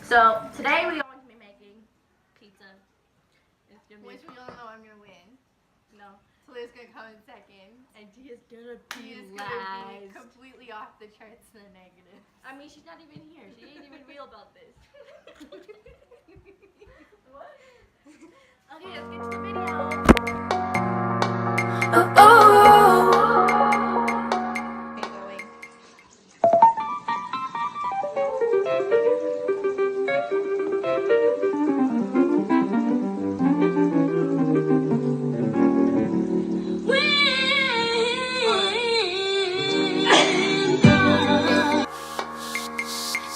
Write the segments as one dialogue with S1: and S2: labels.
S1: So today we are going to be making pizza.
S2: Which we all know I'm gonna win.
S1: No.
S2: Taliah's gonna come in second.
S1: And Tia's gonna
S2: He is
S1: last.
S2: gonna be completely off the charts in the negative.
S1: I mean, she's not even here. She ain't even real about this. What? Okay, let's get to the video.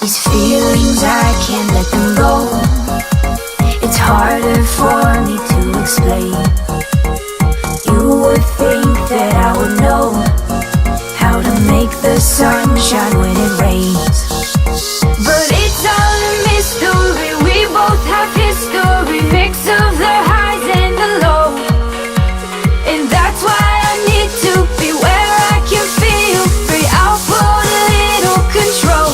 S3: These feelings, I can't let them go. It's harder for me to explain. You would think that I would know how to make the sun shine when it rains, but it's all a mystery. We both have history, mix of the highs and the lows, and that's why I need to be where I can feel free. I'll put a little control.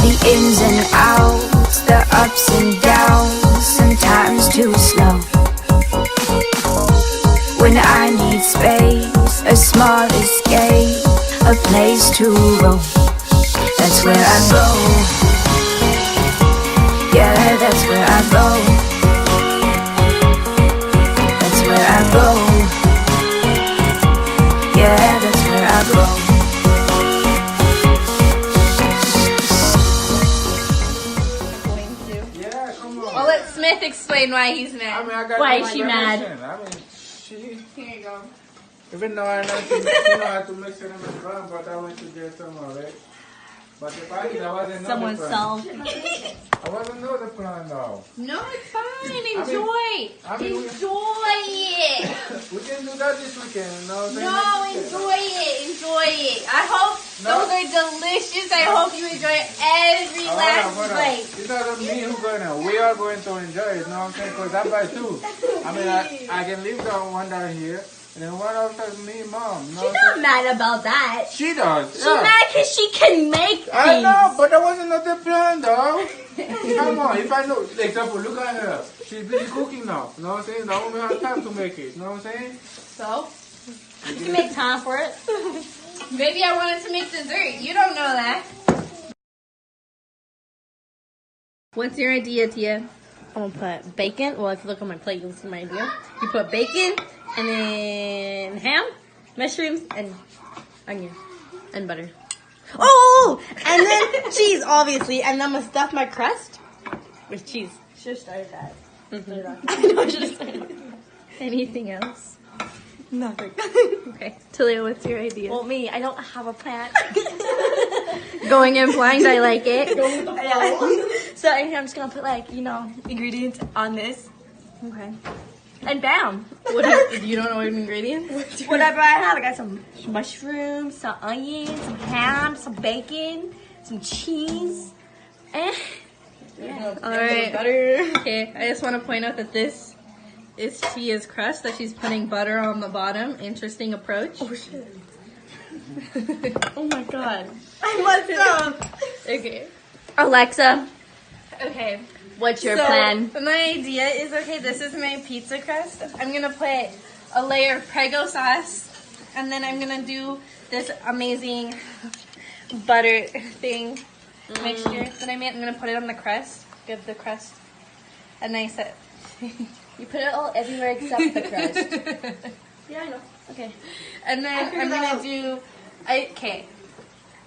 S3: The ins and outs, the ups and downs, sometimes too slow. When I need space, a small escape, a place to roam, that's where I go. Yeah, that's where I go. That's where I go. Yeah, that's where I go.
S2: Well, let Smith explain why he's mad.
S4: I mean, I got
S1: Why
S4: no
S1: is she mad?
S4: explanation. I mean,
S2: Here you go.
S4: even though I know she know how to mix it in the drum, but I went to get some of it. But the fact is, I wasn't know
S1: Someone
S4: the plan.
S1: solved.
S4: I wasn't know the plan though.
S2: No, it's fine.
S4: I mean,
S2: Enjoy it.
S4: we can do that this weekend, you know what I'm saying?
S2: No,
S4: Next weekend.
S2: enjoy it. I hope those are delicious. I hope you enjoy every last bite.
S4: It's not me who's gonna. We are going to enjoy it. You know what I'm saying? Because I buy two. I mean, I can leave the one down here, and then one else is me, mom. You know
S1: She's
S4: what
S1: not
S4: I'm
S1: mad about that.
S4: saying? She does.
S1: She's
S4: Yeah.
S1: mad because she can make things.
S4: I know, but that wasn't not the plan, though. Come on, if I know, example, look at her. She's busy cooking now. You know what I'm saying? Now we have time to make it. You know what I'm saying?
S2: So,
S1: You can make time for it.
S2: maybe I wanted to make dessert. You don't know that. What's your idea, Tia?
S1: I'm gonna put bacon. Well, if you look on my plate, you'll see my idea. You put bacon and then ham, mushrooms, and onion and butter. Oh, and then cheese, obviously. And I'm gonna stuff my crust with cheese. Should have started that. I know I should have started.
S2: Anything else?
S1: Nothing.
S2: Okay. Talia, what's your idea?
S1: Well, me, I don't have a plan.
S2: Going in blind, I like it.
S1: Yeah. So I'm just gonna put ingredients on this.
S2: Okay.
S1: And bam.
S2: You don't know what ingredients?
S1: Whatever I have, I got some mushrooms, some onions, some ham, some bacon, some cheese, and yeah.
S2: All right.
S1: Butter.
S2: Okay, I just want to point out that this is Tia's crust, that she's putting butter on the bottom. Interesting approach.
S1: Oh shit. Oh my god. I messed up.
S2: Okay.
S1: Alexa,
S2: Okay.
S1: what's your
S2: So,
S1: plan?
S2: my idea is, okay, this is my pizza crust. I'm going to put a layer of Prego sauce, and then I'm going to do this amazing butter thing mixture that I made. I'm going to put it on the crust. Give the crust a nice...
S1: You put it all everywhere except the crust. Yeah, I know. Okay.
S2: And then I'm
S1: figured that
S2: going
S1: out.
S2: to do...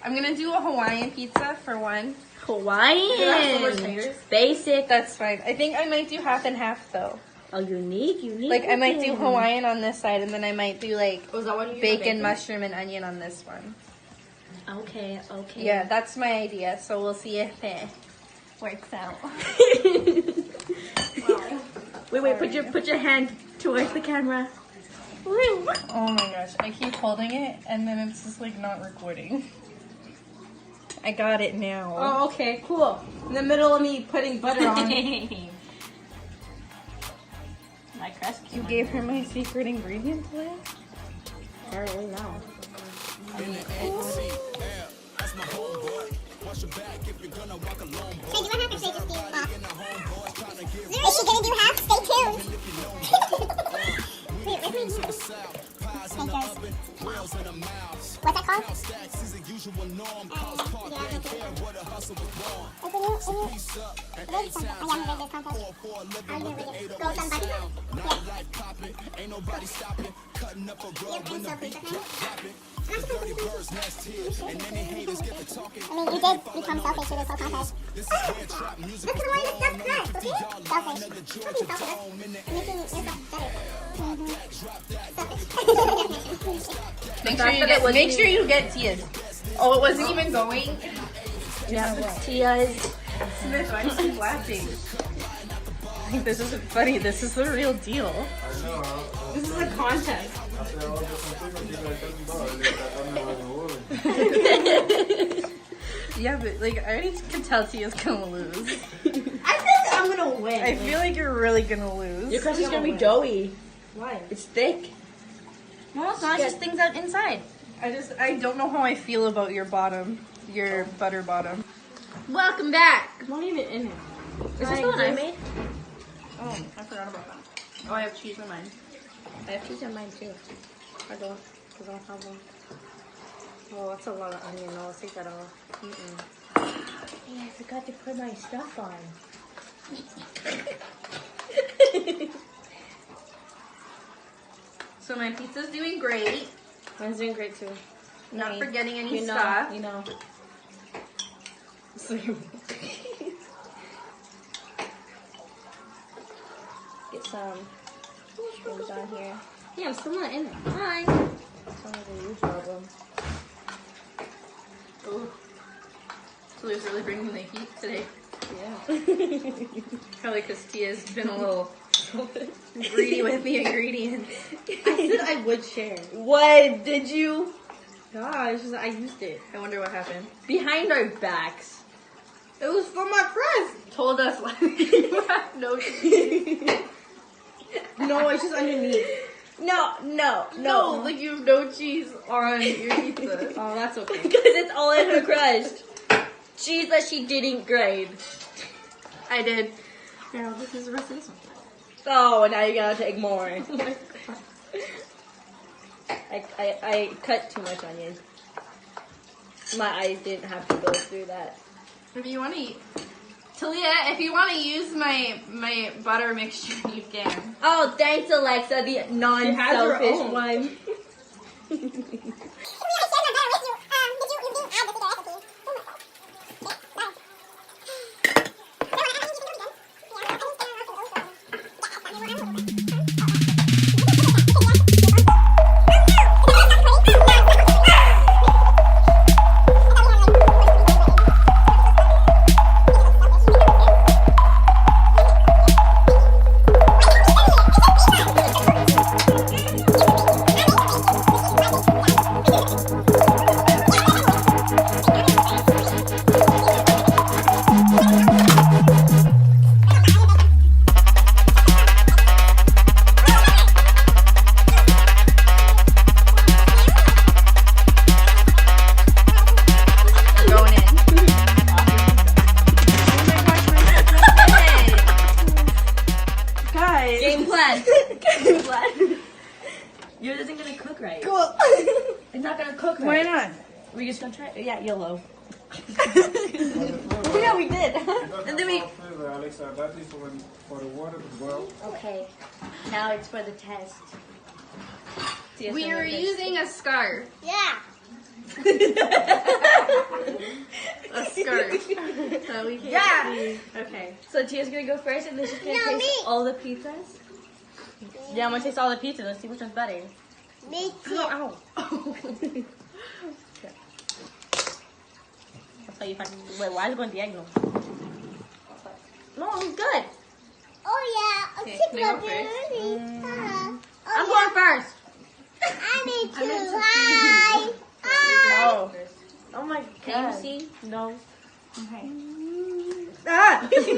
S2: I'm going to do a Hawaiian pizza for one.
S1: Hawaiian. Basic.
S2: That's fine. I think I might do half and half, though.
S1: Oh, unique.
S2: Like, I might do
S1: cooking.
S2: Hawaiian on this side, and then I might do, like,
S1: Oh, is that one you
S2: bacon, mushroom, and onion on this one.
S1: Okay.
S2: Yeah, that's my idea, so we'll see if it works out.
S1: Wait, put your hand towards the camera.
S2: Oh my gosh, I keep holding it, and then it's just, like, not recording. I got it now.
S1: Oh, okay, cool. In the middle of me putting butter on. My crust.
S2: You gave her my secret ingredient today?
S1: Apparently now.
S5: Should I do a half or should I just do half? Is she gonna do half? Stay tuned. Wait, where's my Snickers. What's that called? I mean, you did become selfish with this whole contest. Look at the one that's self-correct, okay? Selfish. Don't be selfish. You're making yourself better.
S2: Make sure you get Tiah's. Oh, it wasn't even going.
S1: Yeah, Tiah's.
S2: Smith, why do you keep laughing?
S1: This isn't funny. This is the real deal.
S4: I know, huh?
S1: This is a contest.
S4: I said all different things, you guys talking about.
S2: Yeah, but like I already can tell Tia's gonna lose.
S1: I think I'm gonna win.
S2: I feel like you're really gonna lose.
S1: Your crust is gonna be doughy.
S2: Why?
S1: It's thick.
S2: No, it's not. Just things out inside. I don't know how I feel about your bottom, your butter bottom. Welcome back.
S1: It's not even in it.
S2: Is this the one I made? Oh, I forgot about that. Oh, I have cheese in mine.
S1: I have cheese in mine too. I don't, because I don't have one. Oh, that's a lot of onion. No, I'll take that off. Hey, I forgot to put my stuff on.
S2: So my pizza's doing great.
S1: Mine's doing great too.
S2: Not forgetting any
S1: you know,
S2: stuff.
S1: You know. Get some things on here. Yeah, I'm still not in it. Hi. It's only a huge problem.
S2: Ooh. Taliah's really bringing the heat today.
S1: Yeah.
S2: Probably because Tia's been a little greedy with the ingredients.
S1: I said I would share. What? Did you? Gosh, I used it.
S2: I wonder what happened.
S1: Behind our backs. It was for my crust.
S2: Told us like you have no cheese.
S1: No, it's just underneath. No.
S2: No, like you have no cheese on your pizza.
S1: Oh, that's okay. Because it's all in her crust. Cheese that she didn't grade.
S2: I did.
S1: Girl, this is the rest of this one. Oh, now you gotta take more. I cut too much onion. My eyes didn't have to go through that.
S2: If you want to eat, Taliah, if you want to use my butter mixture, you can.
S1: Oh, thanks, Alexa, the non-selfish one. Game plan. Yours isn't gonna cook right.
S2: Cool.
S1: It's not gonna cook right.
S2: Why not?
S1: We're just gonna try it. Yeah, yellow.
S2: Oh yeah, we did.
S4: And then Alexa, that is for the water to boil.
S1: Okay. Now it's for the test.
S2: We are using a scarf.
S5: Yeah.
S2: A scarf. So we can see.
S1: Okay. So Tia's gonna go first, and then she's gonna
S5: No,
S1: taste
S5: me.
S1: all the pizzas. Yeah, I'm gonna taste all the pizzas. Let's see which one's better.
S5: Me too.
S1: Ow. Okay. I'll tell you if I can. Wait, why is it going diagonal? No, it's good.
S5: Oh yeah. A
S2: Okay,
S5: chicken
S2: can I go
S5: dirty.
S1: I'm going first.
S5: I need to.
S2: meant to
S5: Hi. Hi.
S1: Oh. Oh my god. Can you see? No.
S2: Okay.
S1: Ah!
S2: You do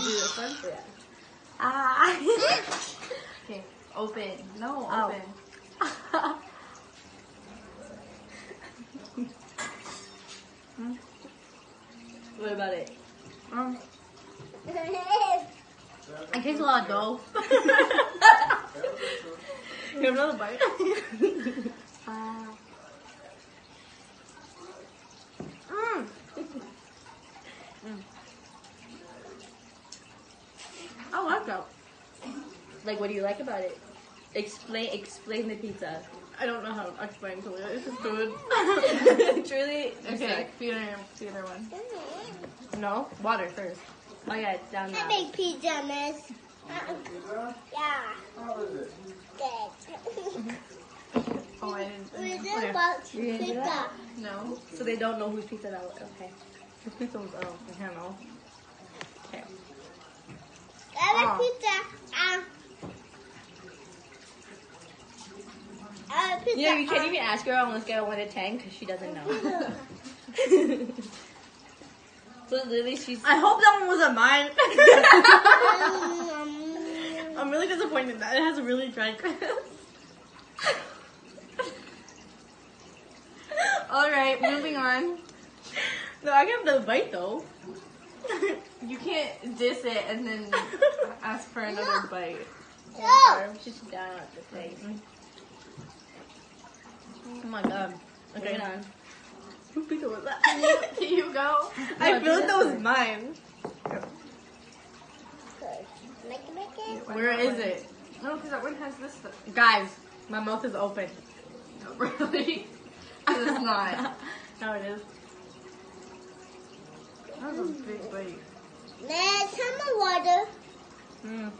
S2: this one?
S1: Ah.
S2: Okay. Open. No,
S1: Oh.
S2: open.
S1: What about it?
S5: Mm.
S1: It tastes a lot of dough. You have another bite?
S2: I like that.
S1: Like, what do you like about it? Explain the pizza.
S2: I don't know how to explain to you. It's just good.
S1: Truly?
S2: Okay, feed her one.
S1: No? Water first. Oh yeah, it's down
S5: I
S1: there.
S5: make pizza, miss. Yeah.
S4: How is it?
S5: Good.
S2: Oh, I didn't.
S5: What is it about
S1: You didn't do
S5: pizza?
S1: that?
S2: No.
S1: So they don't know whose pizza that was. Okay. Whose pizza was, oh, I don't know. Okay.
S5: I have pizza. I have pizza.
S1: You know, you can't even ask her on a scale of 1 to 10 because she doesn't know. So literally, she's.
S2: I hope that one wasn't mine. I'm really disappointed that it has a really dry crust. Alright, moving on.
S1: No, I got the bite though.
S2: You can't diss it and then ask for another bite.
S5: No.
S1: She's down at the face. Oh my god. Okay, get on.
S2: Whose pizza was that? Can you go? I
S1: No,
S2: feel like
S1: do
S2: that
S1: that.
S2: was mine.
S5: Make it.
S2: Where is it? No, because that one has this stuff.
S1: Guys, my mouth is open.
S2: Really? It's not.
S1: No, it is.
S2: That was a big bite.
S5: Let's have my water.
S1: Mm.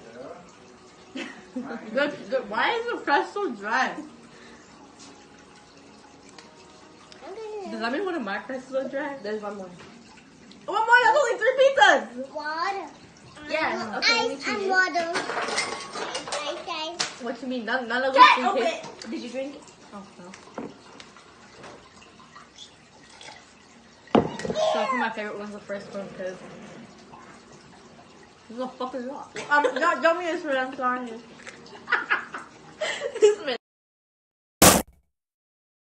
S2: Why is the crust so dry?
S1: Does that mean one of my crusts is so dry? There's one more.
S2: One more, that's only 3 pizzas!
S5: Water.
S1: Yeah, okay, let me
S5: Ice
S1: see
S5: and
S1: it.
S5: water. Ice.
S1: What you mean? None of those
S2: Cat,
S1: things
S2: open
S1: taste- Did you drink it? Oh, no. So I think my favorite one's the first one because what the fuck is that?
S2: Don't me this for I'm sorry.